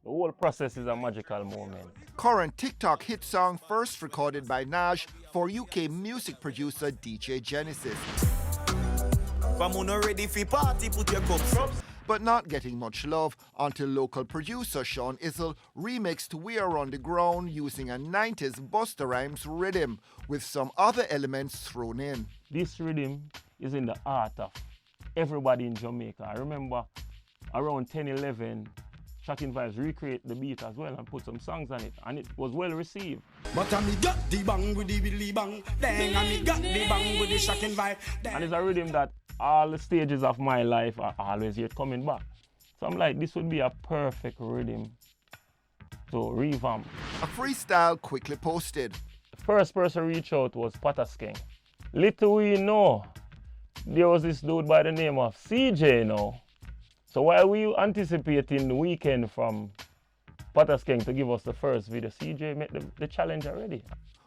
The whole process is a magical moment. Current TikTok hit song first recorded by NADG for UK music producer DJ Genesis. Ready for party, put your cups up. But not getting much love until local producer Sean Issel remixed We Are On The Ground using a 90s Busta Rhymes rhythm with some other elements thrown in. This rhythm is in the heart of everybody in Jamaica. I remember around 10-11, Shocking Vibes recreate the beat as well and put some songs on it, and it was well received. But I me got the bang with the billy bang, then I me got the bang with the shocking vibe. And it's a rhythm that all the stages of my life are always yet coming back. So I'm like, this would be a perfect rhythm to revamp. A freestyle quickly posted. The first person to reach out was Pataskeng. Little we know, there was this dude by the name of CJ now. So while we anticipating the weekend from Pataskeng to give us the first video, CJ met the challenge already.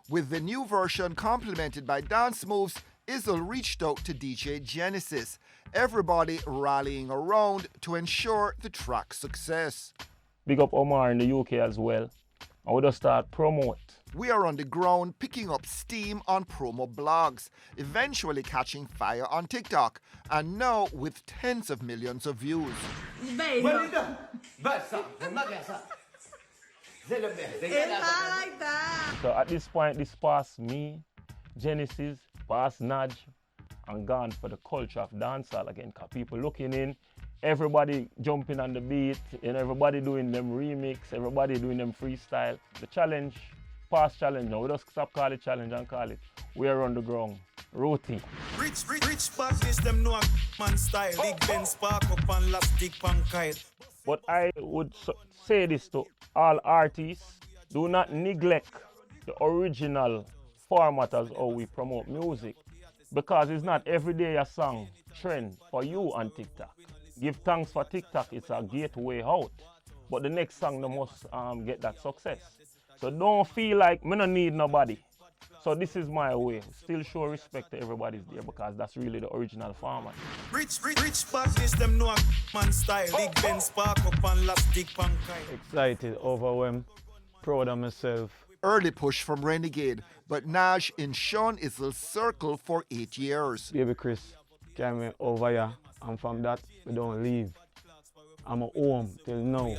With the new version complemented by dance moves, Issel reached out to DJ Genesis, everybody rallying around to ensure the track's success. Big up Omar in the UK as well, and we just start promote. We Are On The Ground picking up steam on promo blogs, eventually catching fire on TikTok, and now with tens of millions of views. So at this point, this past me, Genesis, past NADG, and gone for the culture of dancehall again, because people looking in, everybody jumping on the beat, and everybody doing them remix, everybody doing them freestyle. The challenge, past challenge, now we just stop call it challenge and call it We Are On The Ground. Roti. Rich badness, them know a man style. Big Ben spark up and last stick pan kyle. But I would say this to all artists, do not neglect the original format as how we promote music, because it's not every day a song trend for you on TikTok. Give thanks for TikTok, it's a gateway out, but the next song must get that success. So don't feel like me no need nobody. So this is my way. Still show respect to everybody's there, because that's really the original format. Rich badness, them know a man style. Big Ben spark up and last stick pan kyle. Excited, overwhelmed, proud of myself. Early push from Renegade, but NADG in Sean Issel's circle for 8 years. Baby Chris came me over here, and from that, we don't leave. I'm a home till now. In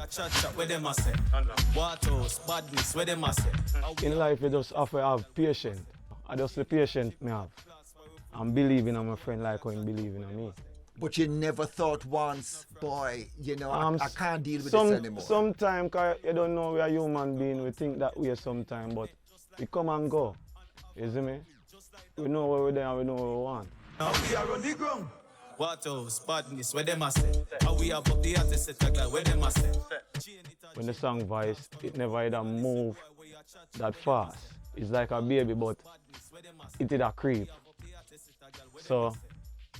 life, you just have to have patience. I just the patience me have. I'm believing in my friend like how he believing in me. But you never thought once, boy, you know, I can't deal with this anymore. Sometimes, you don't know we are human beings, we think that way sometimes, but we come and go. You see me? We know where we're there and we know what we want. Now we are on the ground. What else? Badness, where them a say? How we have up the artist set like where them a say? When the song voice, it never either move that fast. It's like a baby, but it did a creep. So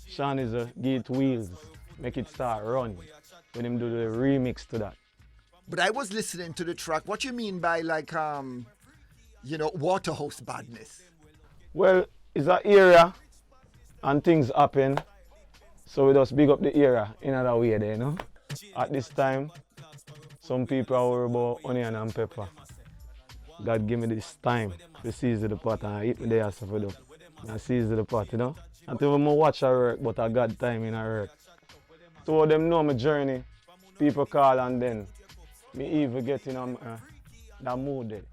Sean is a give it wheels, make it start running. When him do the remix to that. But I was listening to the track. What you mean by like, you know, Waterhouse badness? Well, it's an area and things happen. So we just big up the area in another way there, you know. At this time, some people are worried about onion and pepper. God give me this time to season the pot and eat me there so for them. And season the pot, you know. Until I watch her work, but I got time in her work. So them know my journey, people call and then me even get in that mood there.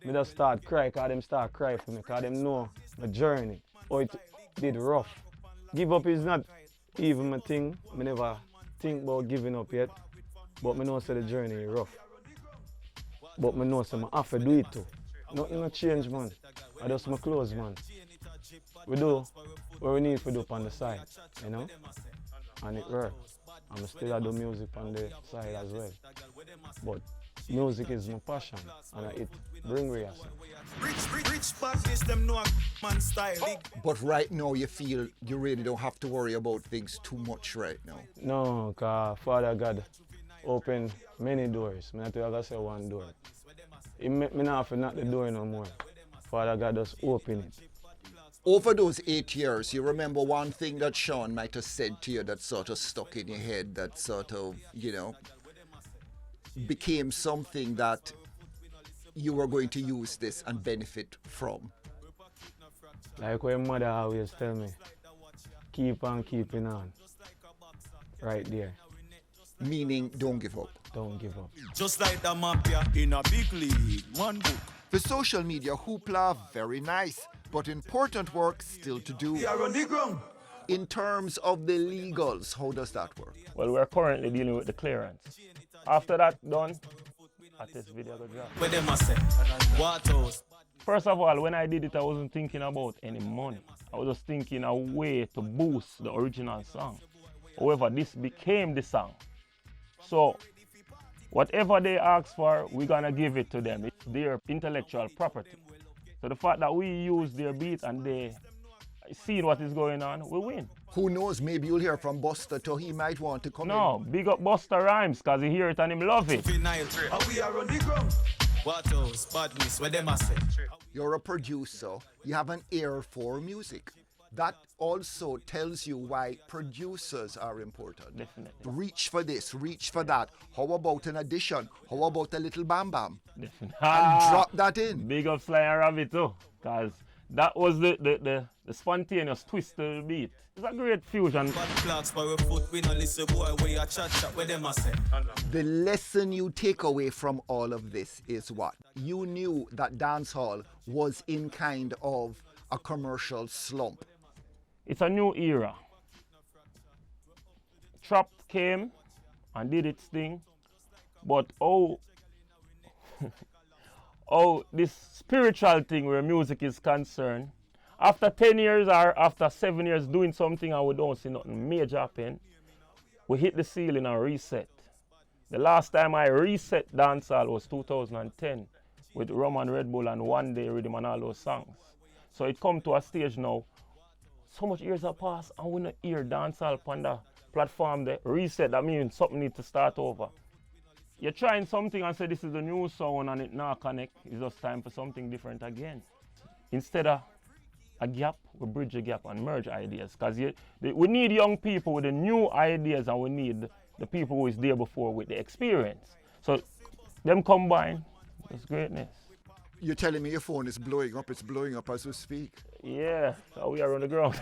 Me just start cry, because them start cry for me, because them know my journey, how it did rough. Give up is not even my thing. I never think about giving up yet. But I know say the journey is rough. But I know say I have to do it too. Nothing no change, man. I just my clothes, man. We do what we need to do on the side, you know? And it works. I'm still do music on the side as well. But music is my passion, and it bring reaction. Rich badness, them know a man style. But right now you feel you really don't have to worry about things too much right now. No, because Father God opened many doors. I not have to say one door. He make me not have to knock the door no more. Father God just open it. Over those 8 years, you remember one thing that Sean might have said to you that sort of stuck in your head, that sort of, you know, became something that you were going to use this and benefit from? Like what mother always tell me, keep on keeping on. Right there. Meaning, don't give up. Don't give up. Just like the mafia in a big league, one book. The social media hoopla, very nice, but important work still to do. We are on the ground. In terms of the legals, how does that work? Well, we're currently dealing with the clearance. After that done, this video go drop. Where them a say? What else? First of all, when I did it, I wasn't thinking about any money. I was just thinking a way to boost the original song. However, this became the song. So, whatever they ask for, we're gonna give it to them. It's their intellectual property. So the fact that we use their beat and they see what is going on, we win. Who knows, maybe you'll hear from Buster too. He might want to come No, big up Buster Rhymes, because he hear it and him love it. We are on the ground. What else? Badness, where them a say? You're a producer, you have an ear for music. That also tells you why producers are important. Definitely. Reach for this, reach for that. How about an addition? How about a little bam bam? Definitely. And drop that in. Big up Sly and Rabbit too, because that was the spontaneous twist to the beat. It's a great fusion. Bad clocks by a foot, we no listen boy, where you chat where them a say? The lesson you take away from all of this is what? You knew that dancehall was in kind of a commercial slump. It's a new era. Trap came and did its thing, but oh, this spiritual thing where music is concerned, after 10 years or after 7 years doing something and we don't see nothing major happen, we hit the ceiling and reset. The last time I reset dancehall was 2010 with Rum and Red Bull and One Day Rhythm and all those songs. So it come to a stage now, so much years have passed and we don't hear dancehall on the platform there. Reset, that means something needs to start over. You're trying something and say this is the new sound and it not connect. It's just time for something different again. Instead of a gap, we bridge a gap and merge ideas. Because we need young people with the new ideas and we need the people who is there before with the experience. So them combine, it's greatness. You're telling me your phone is blowing up, it's blowing up as we speak. Yeah, we are on the ground.